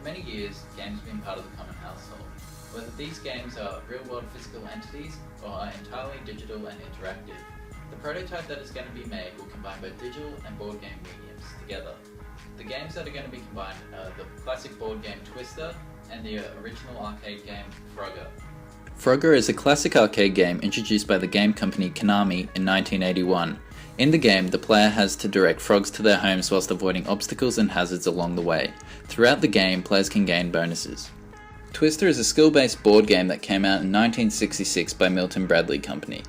many years, games have been part of the common household. Whether these games are real-world physical entities or are entirely digital and interactive, the prototype that is going to be made will combine both digital and board game mediums together. The games that are going to be combined are the classic board game Twister and the original arcade game Frogger. Frogger is a classic arcade game introduced by the game company Konami in 1981. In the game, the player has to direct frogs to their homes whilst avoiding obstacles and hazards along the way. Throughout the game, players can gain bonuses. Twister is a skill-based board game that came out in 1966 by Milton Bradley Company.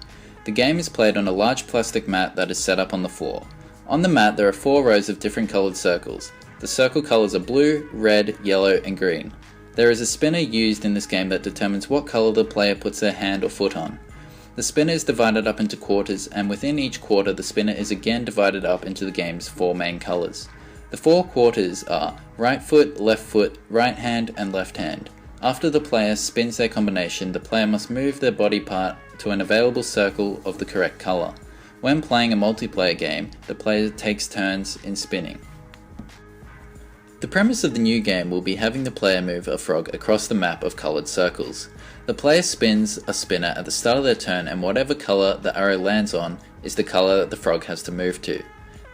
The game is played on a large plastic mat that is set up on the floor. On the mat there are 4 rows of different coloured circles. The circle colours are blue, red, yellow and green. There is a spinner used in this game that determines what colour the player puts their hand or foot on. The spinner is divided up into quarters, and within each quarter the spinner is again divided up into the game's 4 main colours. The 4 quarters are right foot, right hand and left hand. After the player spins their combination, the player must move their body part to an available circle of the correct colour. When playing a multiplayer game, the player takes turns in spinning. The premise of the new game will be having the player move a frog across the map of coloured circles. The player spins a spinner at the start of their turn, and whatever colour the arrow lands on is the colour that the frog has to move to.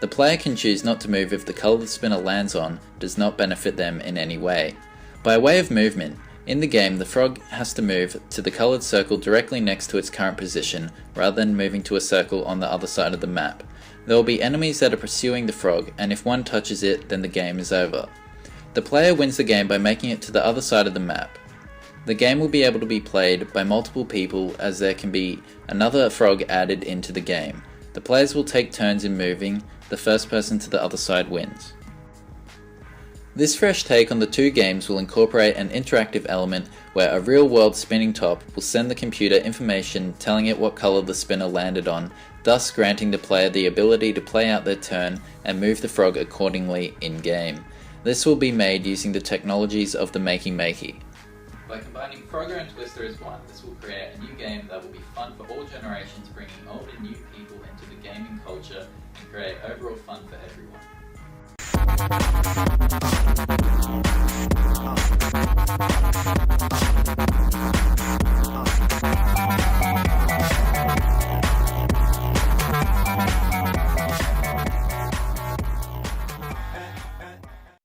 The player can choose not to move if the colour the spinner lands on does not benefit them in any way. By way of movement, in the game the frog has to move to the coloured circle directly next to its current position rather than moving to a circle on the other side of the map. There will be enemies that are pursuing the frog, and if one touches it, then the game is over. The player wins the game by making it to the other side of the map. The game will be able to be played by multiple people, as there can be another frog added into the game. The players will take turns in moving. The first person to the other side wins. This fresh take on the 2 games will incorporate an interactive element where a real-world spinning top will send the computer information telling it what colour the spinner landed on, thus granting the player the ability to play out their turn and move the frog accordingly in-game. This will be made using the technologies of the Makey. By combining Frogger and Twister as one, this will create a new game that will be fun for all generations, bringing old and new people into the gaming culture and create overall fun for everyone.